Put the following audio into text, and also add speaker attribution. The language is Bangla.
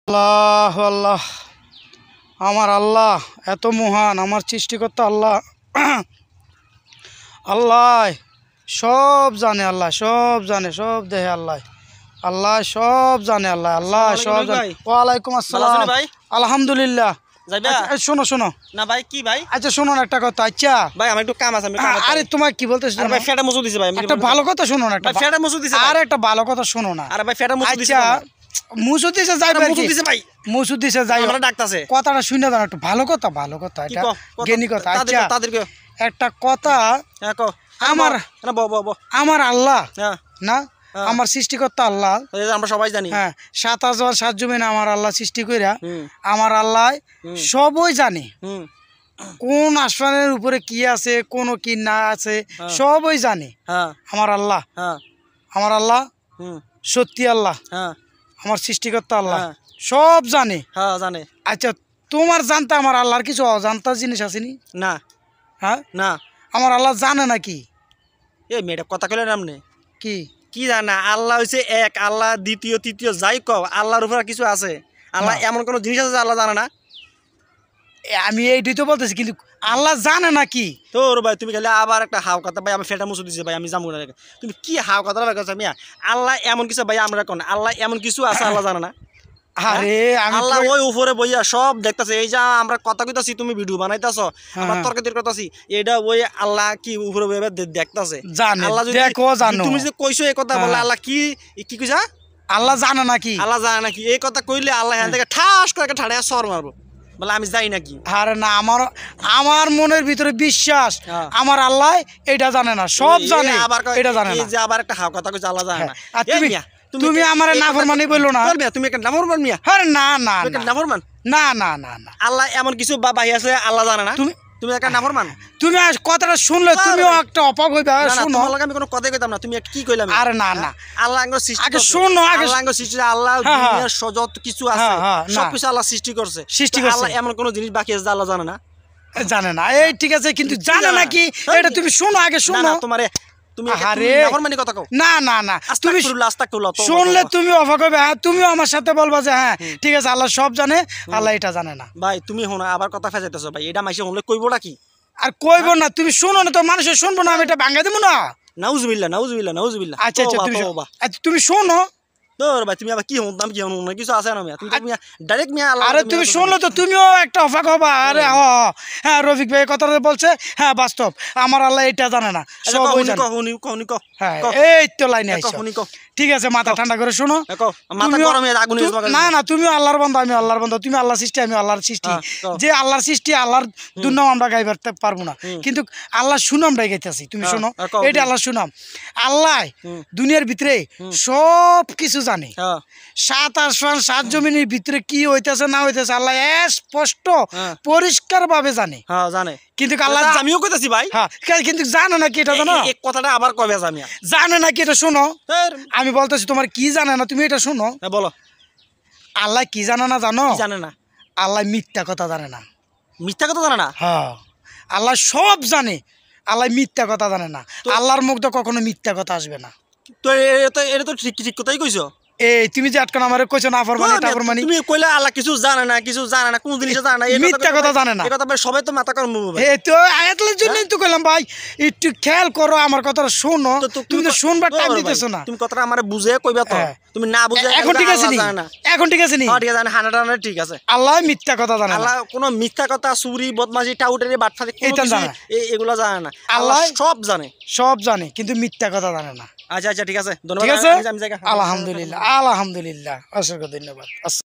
Speaker 1: আল্লাহ আল্লাহ আমার আল্লাহ এত মহান, আমার সৃষ্টিকর্তা আল্লাহ। আল্লাহ সব জানে, আল্লাহ সব জানে, সব দেহে আল্লাহ, আল্লাহ সব জানে, আল্লাহ আল্লাহ সব জানে। ওয়ালাইকুম আসসালাম ভাই। আলহামদুলিল্লাহ। শোনো শোনো
Speaker 2: না ভাই, কি ভাই?
Speaker 1: আচ্ছা শোনো না একটা কথা। আচ্ছা
Speaker 2: ভাই আমার একটু কাম আছে,
Speaker 1: আরে তোমার কি বলতেছ
Speaker 2: ভাই? ফেটা মুছু দিছে ভাই,
Speaker 1: একটা ভালো কথা শোনো না,
Speaker 2: ভাই ফেটা মুছু দিছে
Speaker 1: আর একটা ভালো কথা শোনো না।
Speaker 2: আরে ভাই ফেটা মুছু দিছে।
Speaker 1: আচ্ছা মুছু দিছে, যাই
Speaker 2: মুছু দিছে ভাই,
Speaker 1: মুছু দিছে, যাই
Speaker 2: আমরা ডাকতাছে।
Speaker 1: কথাটা শুনে দাও একটু। ভালো কথা, ভালো কথা, এটা জ্ঞানী কথা। আচ্ছা
Speaker 2: তাদেরকে
Speaker 1: একটা কথা,
Speaker 2: হ্যাঁ কও।
Speaker 1: আমার
Speaker 2: না ব ব ব
Speaker 1: আমার আল্লাহ
Speaker 2: হ্যাঁ
Speaker 1: না, আমার সৃষ্টিকর্তা আল্লাহ,
Speaker 2: আমরা সবাই জানি।
Speaker 1: হ্যাঁ ৭,০০০ জমিন আমার আল্লাহ সৃষ্টি কইরা, আমার আল্লাহ সবই জানে কোন আসমানের উপরে কি আছে, কোন কি না আছে, সবই জানে আমার আল্লাহ। আমার আল্লাহ সত্যি আল্লাহ, আমার সৃষ্টিকর্তা আল্লাহ সব জানে।
Speaker 2: জানে।
Speaker 1: আচ্ছা তোমার জানতে আমার আল্লাহর কিছু অজান্তা জিনিস আসেনি?
Speaker 2: না।
Speaker 1: হ্যাঁ
Speaker 2: না,
Speaker 1: আমার আল্লাহ জানে নাকি?
Speaker 2: এই মেয়েটা কথা কইলেন আপনি
Speaker 1: কি
Speaker 2: কি জানা? আল্লাহ হইছে এক, আল্লাহ দ্বিতীয় তৃতীয় যাই কও, আল্লাহর উপর কিছু আছে? আল্লাহ এমন কোন জিনিস আছে আল্লাহ জানে না?
Speaker 1: আমি এইটাই তো বলতেছি, কিন্তু আল্লাহ জানে নাকি?
Speaker 2: তোর ভাই তুমি খালি আবার একটা হাও কথা ভাই, আমি ফেটা মুছু দিছে ভাই, আমি যাবো না। তুমি কি হাও কথা বলছো মিয়া? আল্লাহ এমন কিছু ভাই আমরা কোন আল্লাহ এমন কিছু আছে আল্লাহ জানে না?
Speaker 1: আরে
Speaker 2: আল্লাহ ওই উপরে বইয়া সব দেখতাছে। এই যা আমরা কথা কইতাছি, তুমি ভিডিও বানাইতাছো, আমরা তর্কাতর্কি করতাছি, এটা ওই আল্লাহ কি উপরে বইয়া দেখতাছে। আল্লাহ দেখো জানো, তুমি যে কইছো এই কথা বলে আল্লাহ কি কি কইছা?
Speaker 1: আল্লাহ জানে নাকি?
Speaker 2: আল্লাহ জানে নাকি? এই কথা কইলে আল্লাহ এখান থেকে ঠাস করে ঠাড়া সর মারবো, বলে আমি যাই নাকি?
Speaker 1: আরে না, আমার মনের ভিতরে বিশ্বাস আমার আল্লাহ এটা জানে না, সব জানে, এটা জানে না।
Speaker 2: এই যে আবার একটা হাও কথা কইছে আল্লাহ জানে না।
Speaker 1: তুমি আমার নাফরমানি বললো না।
Speaker 2: তুমি একটা নাফরমান মিয়া।
Speaker 1: আরে না না
Speaker 2: তুমি একটা নাফরমান।
Speaker 1: না না না না,
Speaker 2: আল্লাহ এমন কিছু বাহি আছে আল্লাহ জানে না? তুমি একটা নাফরমান।
Speaker 1: তুমি কথাটা শুনলে তুমিও একটা অবাক হইবে। শুনো,
Speaker 2: তোমার লাগে আমি কোনো কথাই কইতাম না, তুমি কি কইলাম?
Speaker 1: আরে না না,
Speaker 2: আল্লাহ আঙ্গ সৃষ্টি
Speaker 1: আগে শোনো, আগে
Speaker 2: আল্লাহ আঙ্গ সৃষ্টি, আল্লাহ দুনিয়ার যত কিছু আছে সব কিছু আল্লাহ সৃষ্টি করছে। আল্লাহ এমন কোন জিনিস বাকি আছে আল্লাহ জানে না?
Speaker 1: জানে না, এই ঠিক আছে, কিন্তু জানে নাকি এটা তুমি শোনো, আগে শোনো।
Speaker 2: তোমারে তুমি নাফরমানি কথা কও।
Speaker 1: না না না, তুমি
Speaker 2: আস্তাগফিরুল্লাহ
Speaker 1: শুনলে তুমি অবাক হবে। হ্যাঁ তুমিও আমার সাথে বলবা যে হ্যাঁ ঠিক আছে আল্লাহ সব জানে, আল্লাহ এটা জানে না।
Speaker 2: ভাই তুমি শোনো, আবার কথা ফেজাইতেছো ভাই। এটা মাইসে হলে কইবোটা কি?
Speaker 1: আর কইবো না, তুমি শুনো না তো, মানুষের শুনবো না, আমি এটা ভাঙা দেবো না।
Speaker 2: নাউজুবিল্লাহ নাউজুবিল্লাহ নাউজুবিল্লাহ।
Speaker 1: আচ্ছা আচ্ছা তুমি শোনো।
Speaker 2: তোর ভাই তুমি আবার কি হতাম কি হন কিছু আছে না মিয়া? তুমি ডাইরেক্ট মিয়া আল্লাহ।
Speaker 1: আরে তুমি শুনলে তো তুমিও একটা অবাক হবা। আরে হ্যাঁ রফিক ভাই কথাটা বলছে, হ্যাঁ বাস্তব, আমার আল্লাহ এটা জানে না, সব জানে। হ্যাঁ এই তো লাইনে আইছো, ঠিক আছে মাথা ঠান্ডা করে শোনো। না না, তুমিও আল্লাহর বান্দা, আমি আল্লাহর বান্দা, তুমি আল্লাহর সৃষ্টি, আমি আল্লাহর সৃষ্টি। যে আল্লাহর সৃষ্টি, আল্লাহর দুর্নাম আমরা গাইবার পারবো না, কিন্তু আল্লাহ সুনাম আমরা গাইতেছি। তুমি শোনো, এটা আল্লাহ সুনাম। আল্লাহ দুনিয়ার ভিতরে সব কিছু জানে। ৭ আসমান ৭ জমিনের ভিতরে কি হইতেছে না হইতেছে আল্লাহ স্পষ্ট পরিষ্কার ভাবে জানে। কিন্তু আল্লাহ
Speaker 2: আমিও কইতাছি ভাই,
Speaker 1: হ্যাঁ কিন্তু জানে নাকি এটা জানো?
Speaker 2: এই কথাটা আবার কবে জানি
Speaker 1: জানে নাকি এটা শোনো। আমি বলতেছি তোমার কি জানে না, তুমি এটা শোনো।
Speaker 2: বলো
Speaker 1: আল্লাহ কি জানে না জানো?
Speaker 2: জানে না।
Speaker 1: আল্লাহ মিথ্যা কথা জানে না।
Speaker 2: মিথ্যা কথা জানে না?
Speaker 1: হ্যাঁ আল্লাহ সব জানে, আল্লাহ মিথ্যা কথা জানে না। আল্লাহর মুখ তো কখনো মিথ্যা কথা আসবে না।
Speaker 2: তো এটা তো ঠিক কথাই কইছো।
Speaker 1: এই তুমি যে আটকান আমারে কইছো না নাফরমানি,
Speaker 2: তুমি কইলা আল্লাহ কিছু জানে না, কিছু জানে না, কোন জিনিস জানে না,
Speaker 1: মিথ্যা কথা জানে না।
Speaker 2: এই কথা সবাই তো মাথা কর মুভ।
Speaker 1: এই তো আয়াতের জন্যই তো কইলাম ভাই একটু খেয়াল করো, আমার কথাটা শোনো। তুমি তো শুনবার টাইম দিতেছো না।
Speaker 2: তুমি কথাটা আমারে বুঝে কইবা তো, তুমি না বুঝে
Speaker 1: এখন ঠিক আছে নি? এখন ঠিক আছে নি?
Speaker 2: হ্যাঁ ঠিক আছে, 100 ঠিক আছে।
Speaker 1: আল্লাহ মিথ্যা কথা জানে না।
Speaker 2: আল্লাহ কোনো মিথ্যা কথা, চুরি বদমাশি টাউটারি বাটফারি এগুলা জানে না। আল্লাহ সব জানে,
Speaker 1: সব জানে, কিন্তু মিথ্যা কথা জানে না।
Speaker 2: আচ্ছা আচ্ছা ঠিক আছে, ধন্যবাদ।
Speaker 1: ঠিক আছে, আলহামদুলিল্লাহ আলহামদুলিল্লাহ, অসংখ্য ধন্যবাদ।